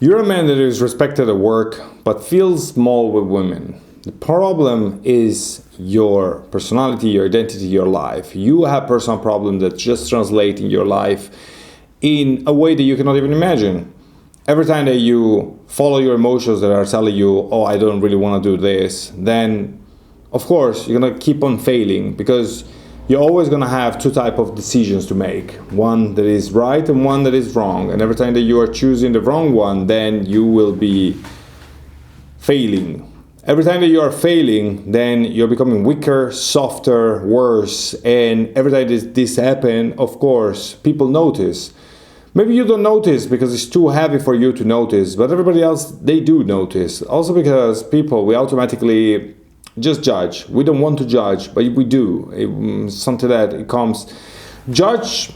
You're a man that is respected at work, but feels small with women. The problem is your personality, your identity, your life. You have personal problems that just translate in your life in a way that you cannot even imagine. Every time that you follow your emotions that are telling you, oh, I don't really want to do this, then of course you're going to keep on failing, because you're always going to have two types of decisions to make. One that is right and one that is wrong. And every time that you are choosing the wrong one, then you will be failing. Every time that you are failing, then you're becoming weaker, softer, worse. And every time this happens, of course, people notice. Maybe you don't notice because it's too heavy for you to notice, but everybody else, they do notice. Also because people, we automatically just judge. We don't want to judge, but we do. Something that it comes. Judge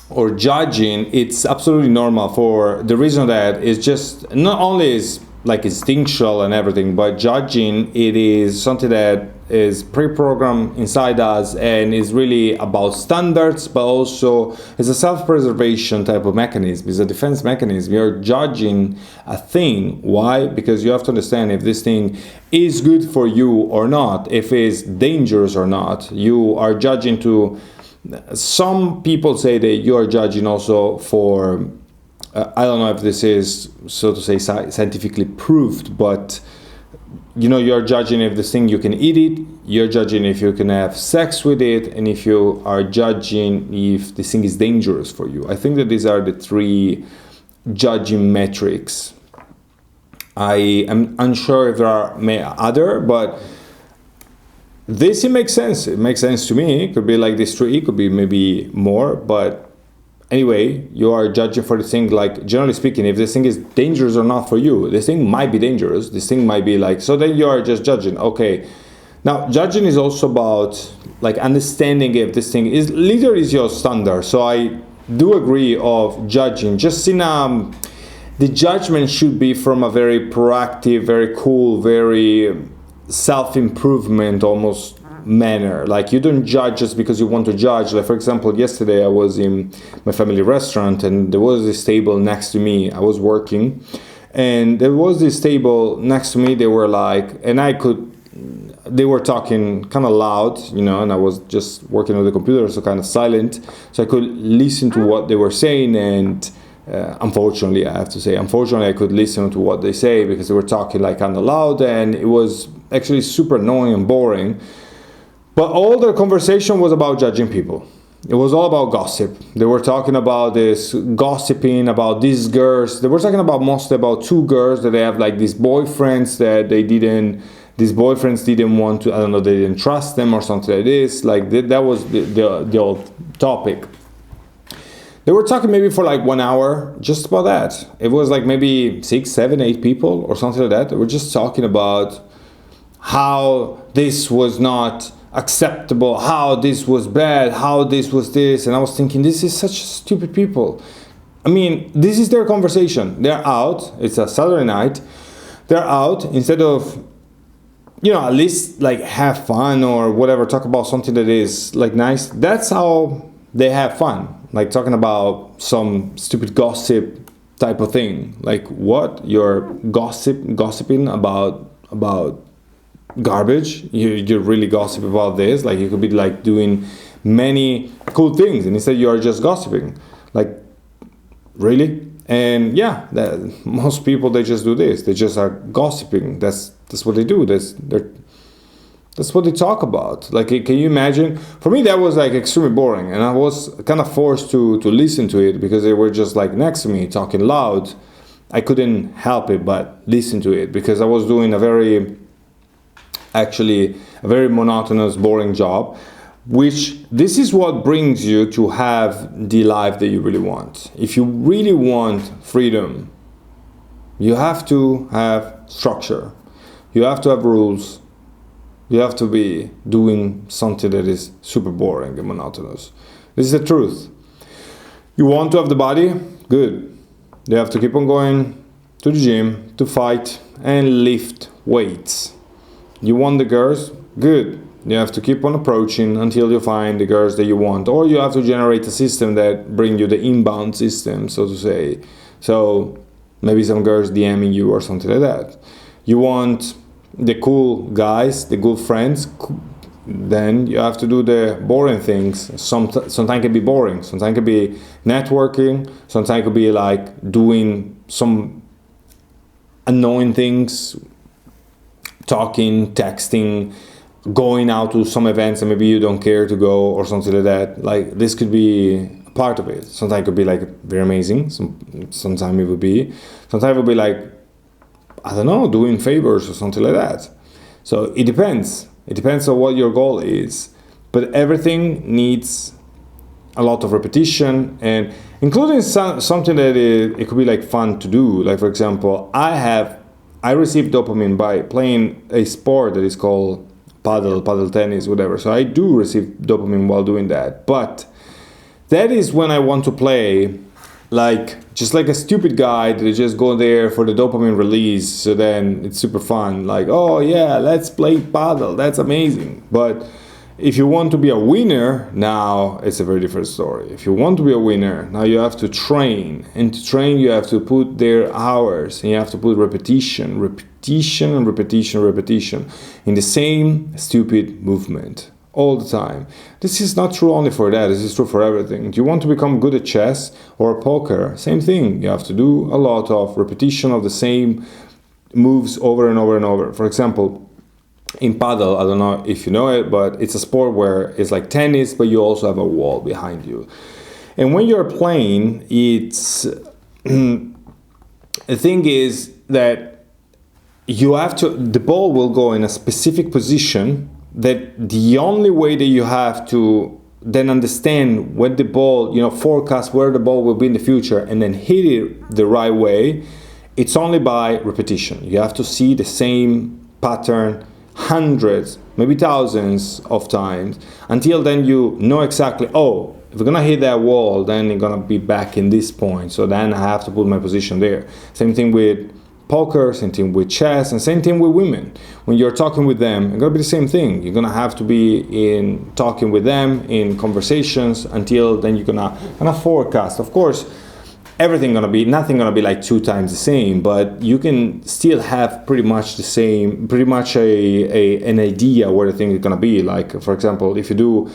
or judging, it's absolutely normal, for the reason that it's just not only is like instinctual and everything, but judging, it is something that is pre-programmed inside us and is really about standards, but also is a self-preservation type of mechanism. It's a defense mechanism. You're judging a thing. Why? Because you have to understand if this thing is good for you or not, if it's dangerous or not. You are judging to, some people say that you are judging also for, I don't know if this is, so to say, scientifically proved, but you're judging if this thing you can eat it, you're judging if you can have sex with it, and if you are judging if this thing is dangerous for you. I think that these are the three judging metrics. I am unsure if there are other, but this, it makes sense. It makes sense to me. It could be like this three, it could be maybe more, but anyway, you are judging for the thing, like, generally speaking, if this thing is dangerous or not for you. This thing might be dangerous. This thing might be like, so then you are just judging. Okay. Now, judging is also about like understanding if this thing is literally your standard. So I do agree of judging. Just in the judgment should be from a very proactive, very cool, very self-improvement almost manner. Like, you don't judge just because you want to judge. Like, for example, yesterday I was in my family restaurant and there was this table next to me. I was working and there was this table next to me. They were like, they were talking kind of loud, and I was just working on the computer, so kind of silent, so I could listen to what they were saying. And unfortunately, I have to say, I could listen to what they say because they were talking like kind of loud, and it was actually super annoying and boring. But all their conversation was about judging people. It was all about gossip. They were talking about this, gossiping about these girls. They were talking about mostly about two girls that they have like these boyfriends that these boyfriends didn't want to, I don't know, they didn't trust them or something like this. Like that was the old topic. They were talking maybe for like 1 hour just about that. It was like maybe 6, 7, 8 people or something like that. They were just talking about how this was not acceptable, how this was bad, how this was this. And I was thinking, this is such stupid people. I mean, this is their conversation. They're out. It's a Saturday night. They're out. Instead of, at least like have fun or whatever, talk about something that is like nice. That's how they have fun. Like talking about some stupid gossip type of thing. Like, what? You're gossiping about garbage? You're really gossiping about this? Like, you could be like doing many cool things, and instead you are just gossiping. Like, really? And yeah, most people, they just do this. They just are gossiping. That's what they do. That's what they talk about. Like, can you imagine? For me, that was like extremely boring, and I was kind of forced to listen to it because they were just like next to me talking loud. I couldn't help it but listen to it because I was doing a very monotonous, boring job, which this is what brings you to have the life that you really want. If you really want freedom, you have to have structure. You have to have rules. You have to be doing something that is super boring and monotonous. This is the truth. You want to have the body? Good. You have to keep on going to the gym, to fight and lift weights. You want the girls? Good. You have to keep on approaching until you find the girls that you want. Or you have to generate a system that brings you the inbound system, so to say. So maybe some girls DMing you or something like that. You want the cool guys, the good friends, then you have to do the boring things. Sometimes it can be boring, sometimes it can be networking, sometimes it could be like doing some annoying things, talking, texting, going out to some events and maybe you don't care to go or something like that. Like this could be a part of it. Sometimes it could be like very amazing, sometimes it would be, sometimes it would be like, I don't know, doing favors or something like that. So it depends on what your goal is, but everything needs a lot of repetition, and including something that it could be like fun to do. Like for example, I received dopamine by playing a sport that is called paddle tennis, whatever. So I do receive dopamine while doing that, but that is when I want to play like just like a stupid guy that just go there for the dopamine release. So then it's super fun, like, oh yeah, let's play paddle, that's amazing. But if you want to be a winner, now it's a very different story. If you want to be a winner, now you have to train, and to train you have to put their hours, and you have to put repetition in the same stupid movement all the time. This is not true only for that, this is true for everything. Do you want to become good at chess or poker? Same thing. You have to do a lot of repetition of the same moves over and over and over. For example, in paddle, I don't know if you know it, but it's a sport where it's like tennis, but you also have a wall behind you. And when you're playing, it's the thing is that the ball will go in a specific position, that the only way that you have to then understand what the ball, forecast where the ball will be in the future and then hit it the right way, it's only by repetition. You have to see the same pattern hundreds, maybe thousands of times, until then you know exactly, oh, if we're gonna hit that wall, then you're gonna be back in this point, so then I have to put my position there. Same thing with poker, same thing with chess, and same thing with women. When you're talking with them, it's gonna be the same thing. You're gonna have to be in talking with them in conversations until then you're gonna forecast. Of course, nothing gonna be like 2 times the same, but you can still have pretty much an idea where the thing is gonna be. Like for example, if you do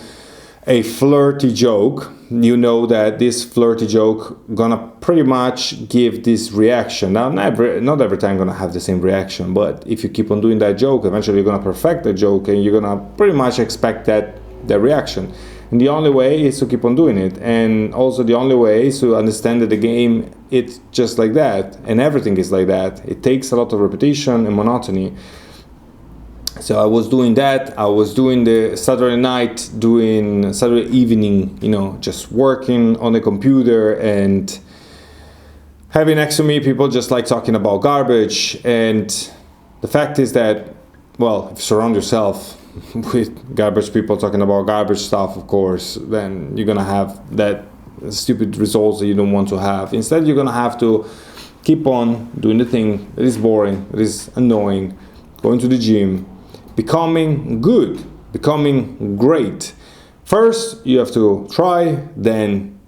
a flirty joke, you know that this flirty joke gonna pretty much give this reaction. Now, not every time gonna have the same reaction, but if you keep on doing that joke, eventually you're gonna perfect the joke and you're gonna pretty much expect that reaction. And the only way is to keep on doing it. And also the only way is to understand that the game, it's just like that. And everything is like that. It takes a lot of repetition and monotony. So I was doing that. I was doing the Saturday evening, just working on the computer and having next to me people just like talking about garbage. And the fact is that, well, if you surround yourself with garbage people talking about garbage stuff, of course, then you're gonna have that stupid results that you don't want to have. Instead, you're gonna have to keep on doing the thing that is boring, that is annoying, going to the gym, becoming good, becoming great. First, you have to try, then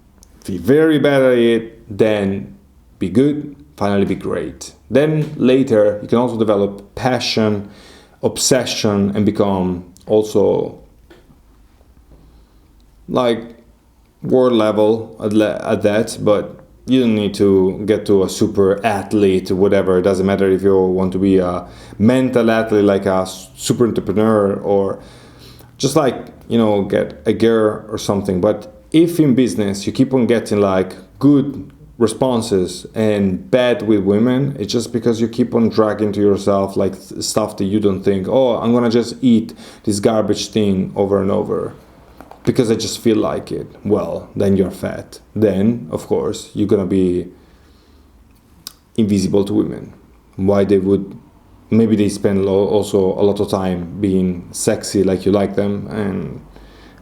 be very bad at it, then be good, finally be great. Then later, you can also develop passion, obsession, and become also like world level at that, but you don't need to get to a super athlete or whatever. It doesn't matter if you want to be a mental athlete like a super entrepreneur, or just like, get a girl or something. But if in business you keep on getting like good responses and bad with women, it's just because you keep on dragging to yourself like stuff that you don't think, oh, I'm gonna just eat this garbage thing over and over because I just feel like it. Well, then you're fat. Then, of course, you're gonna be invisible to women. Why maybe they spend also a lot of time being sexy like you like them,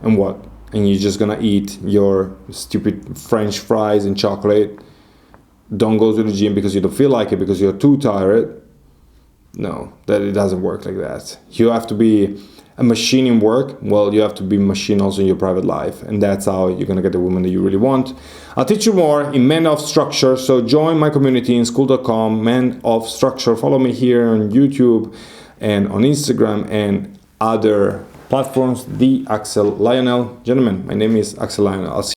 and what? And you're just gonna eat your stupid French fries and chocolate. Don't go to the gym because you don't feel like it, because you're too tired. No, that it doesn't work like that. You have to be a machine in work, well, you have to be a machine also in your private life. And that's how you're going to get the woman that you really want. I'll teach you more in Men of Structure. So join my community in school.com, Men of Structure. Follow me here on YouTube and on Instagram and other platforms, the Axel Lionel. Gentlemen, my name is Axel Lionel. I'll see